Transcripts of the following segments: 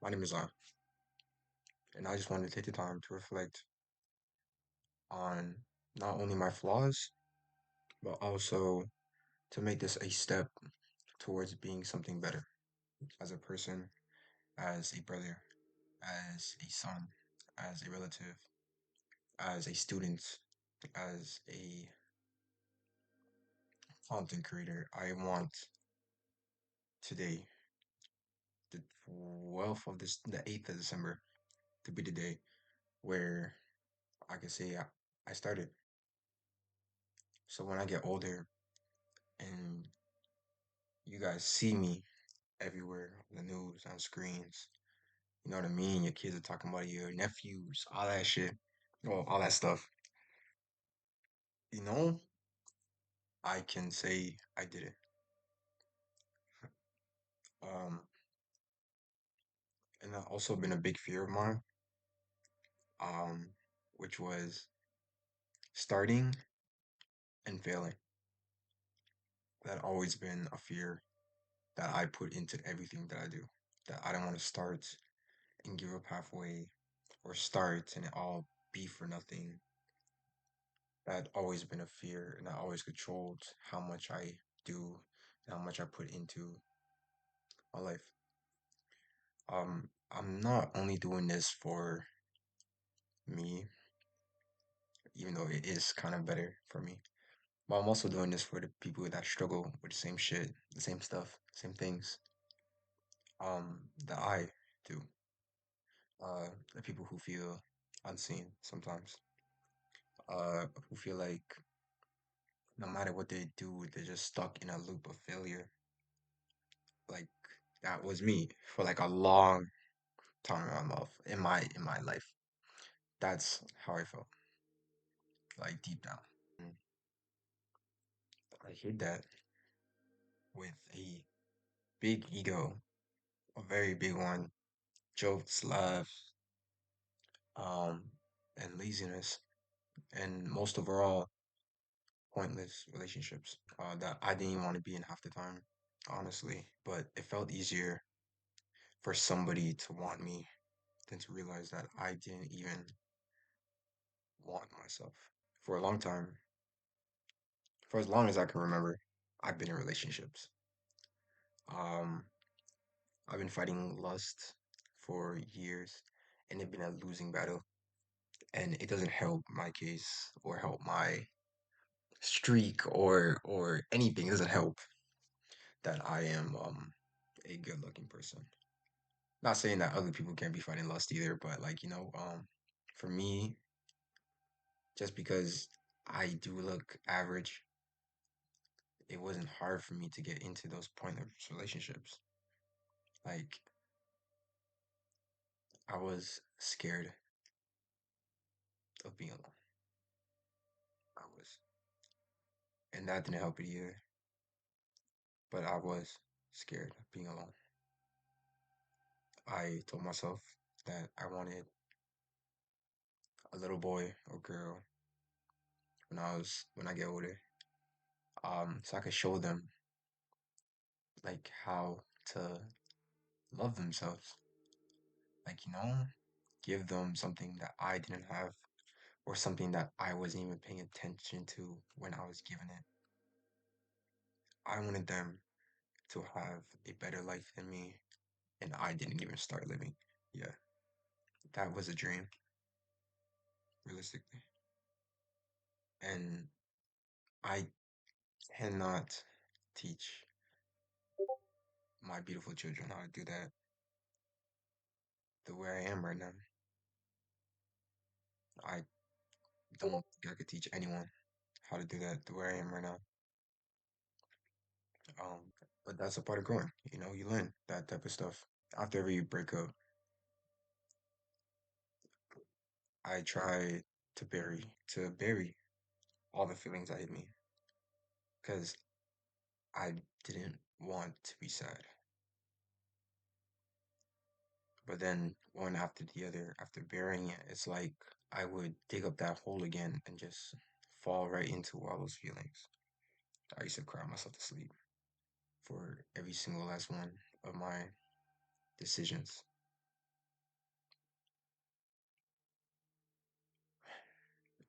My name is and I just wanted to take the time to reflect on not only my flaws, but also to make this a step towards being something better as a person, as a brother, as a son, as a relative, as a student, as a content creator. I want today, the 12th of the 8th of December, to be the day where I can say I started. So when I get older and you guys see me everywhere on the news, on screens. You know what I mean? Your kids are talking about your nephews, all that shit. Well, all that stuff. You know, I can say I did it. Um, and that also been a big fear of mine, um, which was starting and failing. That always been a fear that I put into everything that I do. That I don't want to start and give up halfway, or start and it all be for nothing. That always been a fear, and I always controlled how much I do and how much I put into my life. I'm not only doing this for me, even though it is kind of better for me, but I'm also doing this for the people that struggle with the same shit, the same stuff, same things, that I do. The people who feel unseen sometimes, who feel like no matter what they do, they're just stuck in a loop of failure. Like that was me for like a long time in my life. In my life, that's how I felt, like deep down. Mm, I hate that with a big ego, a very big one, jokes, laughs, um, and laziness, and most overall, pointless relationships that I didn't even want to be in half the time, honestly. But it felt easier for somebody to want me than to realize that I didn't even want myself. For a long time, for as long as I can remember, I've been in relationships. Um, I've been fighting lust for years, and it's been a losing battle. And it doesn't help my case or help my streak or anything. It doesn't help that I am a good looking person. Not saying that other people can't be fighting lust either, but like for me, just because I do look average, it wasn't hard for me to get into those pointless relationships. Like I was scared of being alone. I was, and that didn't help it either. But I was scared of being alone. I told myself that I wanted a little boy or girl when I get older, so I could show them like how to love themselves, like give them something that I didn't have or something that I wasn't even paying attention to when I was given it. I wanted them to have a better life than me, and I didn't even start living. Yeah, that was a dream, realistically, and I cannot teach my beautiful children how to do that the way I am right now. I don't think I could teach anyone how to do that the way I am right now. But that's a part of growing. You learn that type of stuff. After every breakup, I try to bury all the feelings that hit me because I didn't want to be sad. But then one after the other, after burying it, it's like I would dig up that hole again and just fall right into all those feelings. I used to cry myself to sleep for every single last one of my decisions.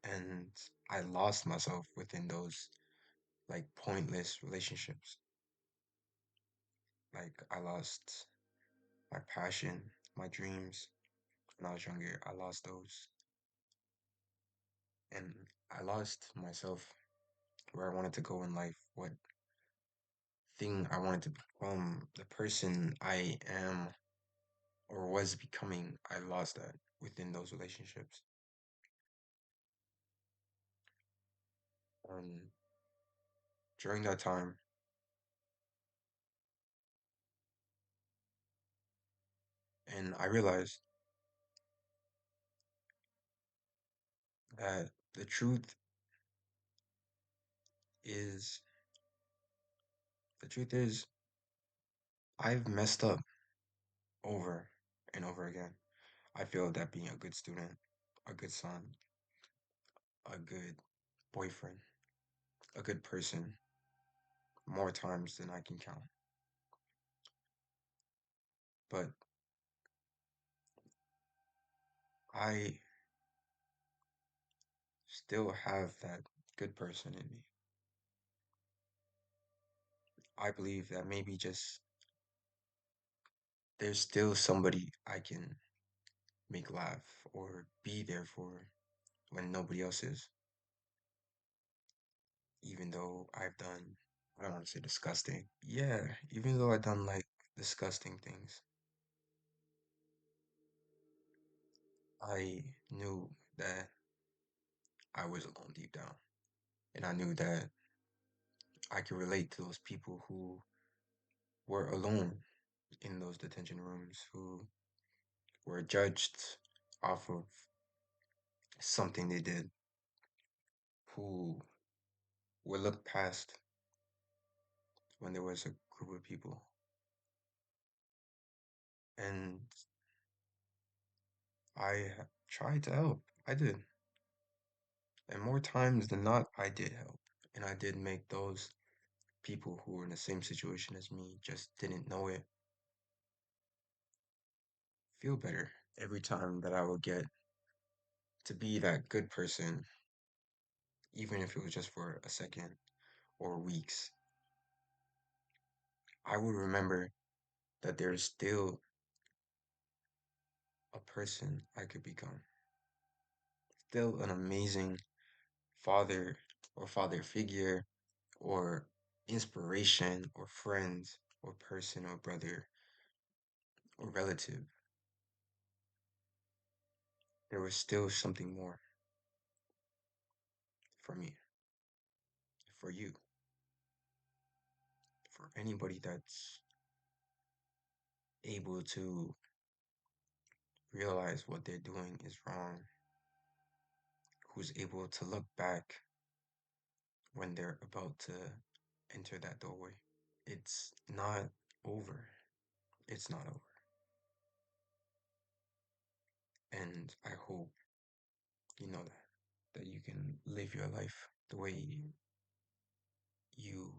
And I lost myself within those like pointless relationships. Like I lost my passion, my dreams when I was younger. I lost those. And I lost myself where I wanted to go in life, what thing I wanted to become, the person I am or was becoming. I lost that within those relationships. Um, During that time, and I realized that the truth is, the truth is, I've messed up over and over again. I failed at being a good student, a good son, a good boyfriend, a good person more times than I can count. But I still have that good person in me. I believe that maybe just there's still somebody I can make laugh or be there for when nobody else is. Even though I've done, I don't want to say disgusting. Yeah, even though I've done like disgusting things, I knew that I was alone deep down. And I knew that I could relate to those people who were alone in those detention rooms, who were judged off of something they did, who were looked past when there was a group of people. And tried to help. I did. And more times than not, I did help. And I did make those people who were in the same situation as me, just didn't know it, feel better every time that I would get to be that good person, even if it was just for a second or weeks. I would remember that there's still a person I could become, still an amazing father or father figure or inspiration or friend or person or brother or relative. There was still something more for me, for you, for anybody that's able to realize what they're doing is wrong, who's able to look back when they're about to enter that doorway. It's not over. It's not over. And I hope you know that you can live your life the way you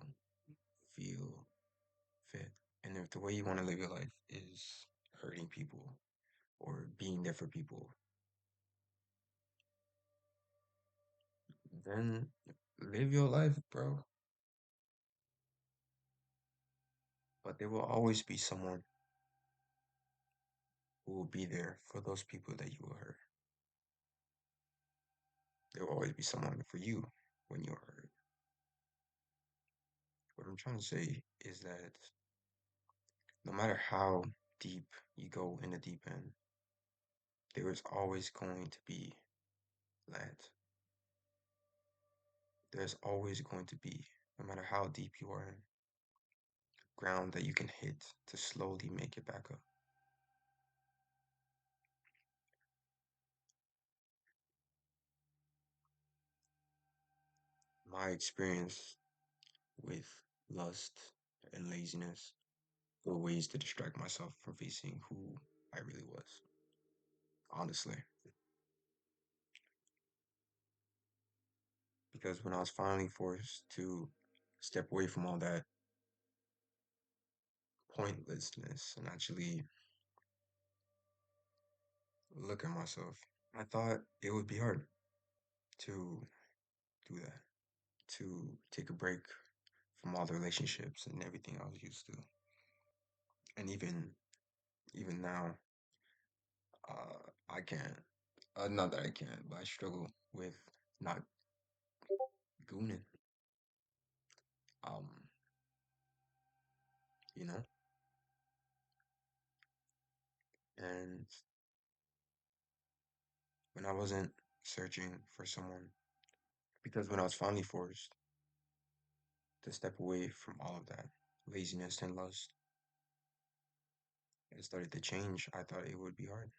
feel fit. And if the way you want to live your life is hurting people or being there for people, then live your life, bro. But there will always be someone who will be there for those people that you will hurt. There will always be someone for you when you're hurt. What I'm trying to say is that no matter how deep you go in the deep end, there is always going to be land. There's always going to be, no matter how deep you are in, ground that you can hit to slowly make it back up. My experience with lust and laziness were ways to distract myself from facing who I really was. Honestly. Because when I was finally forced to step away from all that pointlessness and actually look at myself, I thought it would be hard. to do that, to take a break from all the relationships and everything I was used to. And even now, I can't. Not that I can't, but I struggle with not gooning. Um, you know, and when I wasn't searching for someone, because when I was finally forced to step away from all of that laziness and lust, it started to change. I thought it would be hard,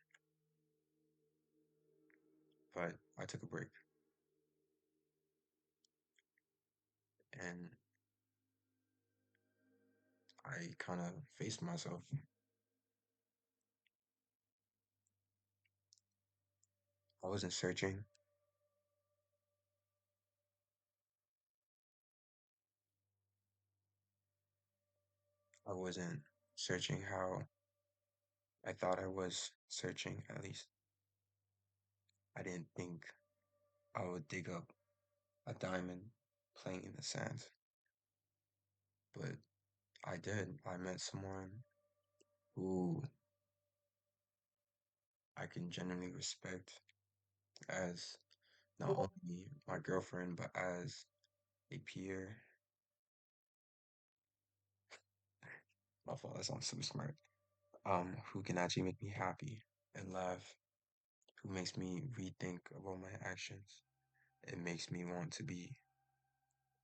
but I took a break and I kind of faced myself. I wasn't searching. I wasn't searching how I thought I was searching, at least. I didn't think I would dig up a diamond playing in the sand, but I did. I met someone who I can genuinely respect as not only my girlfriend, but as a peer. My fault, that sounds so smart. Who can actually make me happy and laugh, who makes me rethink about my actions. It makes me want to be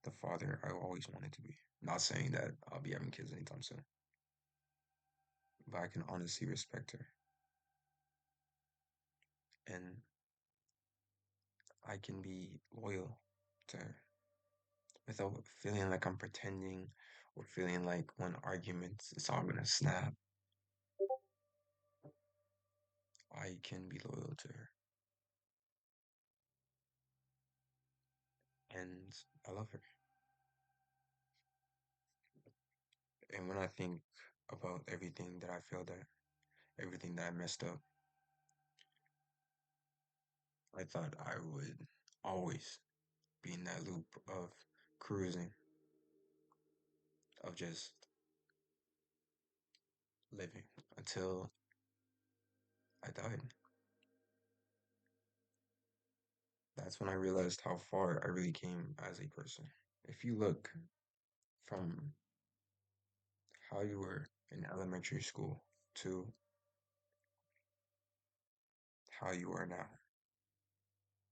the father I always wanted to be. Not saying that I'll be having kids anytime soon, but I can honestly respect her. And I can be loyal to her without feeling like I'm pretending or feeling like when arguments it's all gonna snap. I can be loyal to her. And I love her. And when I think about everything that I failed at, everything that I messed up, I thought I would always be in that loop of cruising, of just living until I died. That's when I realized how far I really came as a person. If you look from how you were in elementary school to how you are now,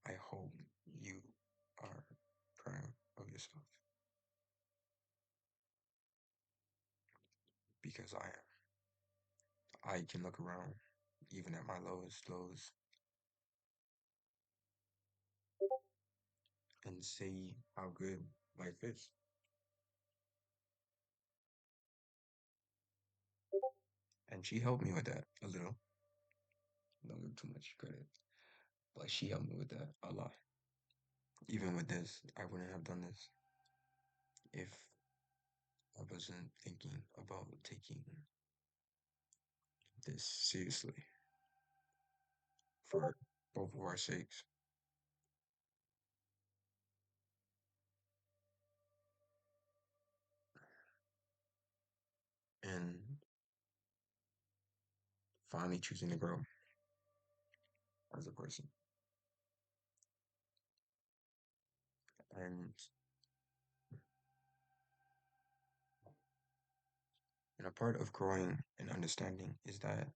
I hope you are proud of yourself because I am. I can look around, even at my lowest lows, and see how good life is. And she helped me with that a little. Don't give too much credit, but she helped me with that a lot. Even with this, I wouldn't have done this if I wasn't thinking about taking this seriously for both of our sakes. And finally choosing to grow as a person. And and a part of growing and understanding is that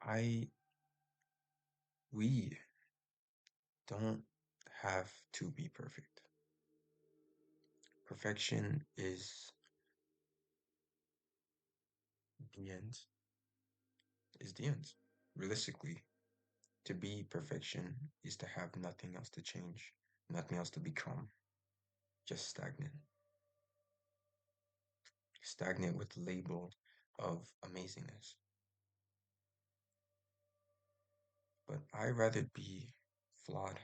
I we don't have to be perfect. Perfection the end, is the end. Realistically, to be perfection is to have nothing else to change, nothing else to become, just stagnant. Stagnant with the label of amazingness. But I rather be flawed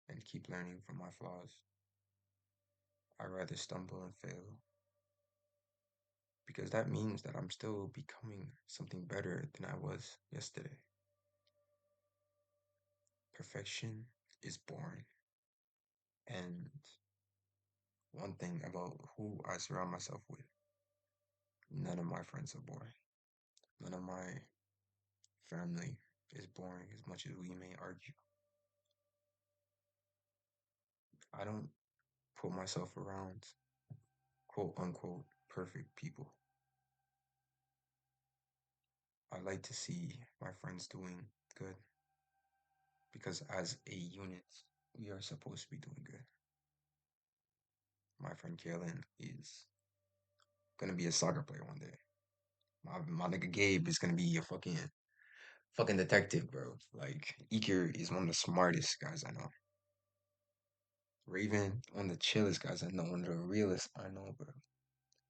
and keep learning from my flaws. I rather stumble and fail because that means that I'm still becoming something better than I was yesterday. Perfection is boring. And one thing about who I surround myself with, none of my friends are boring. None of my family is boring as much as we may argue. I don't put myself around quote unquote perfect people. I like to see my friends doing good because as a unit, we are supposed to be doing good. My friend Kalen is gonna be a soccer player one day. My nigga Gabe is gonna be a fucking detective, bro. Like Iker is one of the smartest guys I know. Raven, one of the chillest guys I know, one of the realest I know, bro.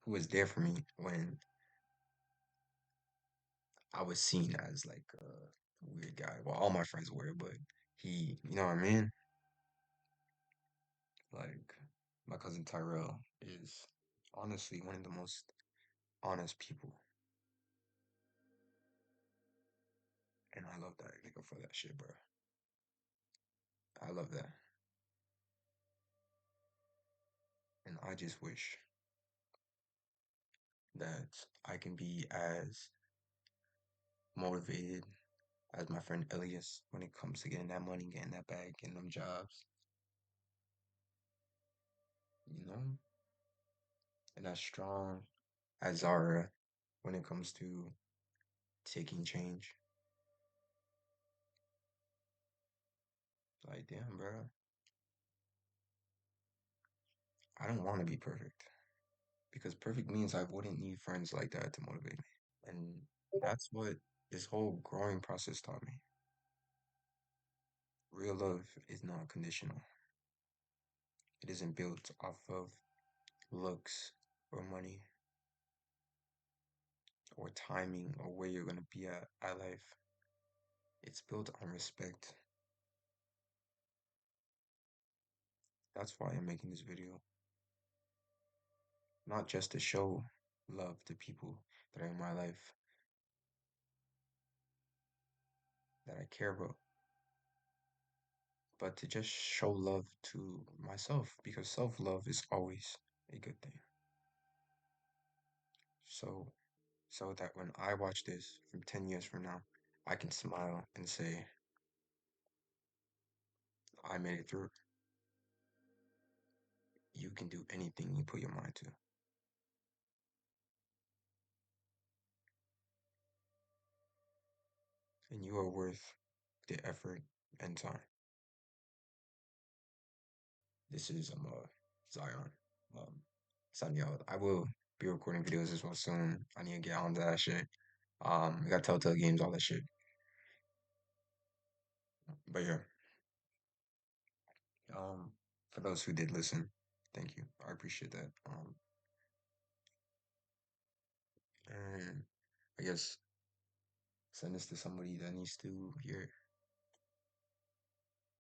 Who was there for me when I was seen as like a weird guy. Well, all my friends were, but he, you know what I mean? Like my cousin Tyrell is honestly one of the most honest people, and I love that nigga for that shit, bro. I love that, and I just wish that I can be as motivated as my friend Elias when it comes to getting that money, getting that bag, getting them jobs, you know, and as strong as Zara when it comes to taking change. Like, damn, bro, I don't want to be perfect because perfect means I wouldn't need friends like that to motivate me. And that's what this whole growing process taught me. Real love is not conditional. It isn't built off of looks or money or timing or where you're gonna be at life. It's built on respect. That's why I'm making this video. Not just to show love to people that are in my life that I care about, but to just show love to myself because self-love is always a good thing. So so that when I watch this from 10 years from now, I can smile and say, I made it through. You can do anything you put your mind to. And you are worth the effort and time. This is Zion. Um signing out. I will be recording videos as well soon. I need to get onto that shit. We got Telltale Games, all that shit. But yeah, um, for those who did listen, thank you. I appreciate that. And I guess send this to somebody that needs to hear it.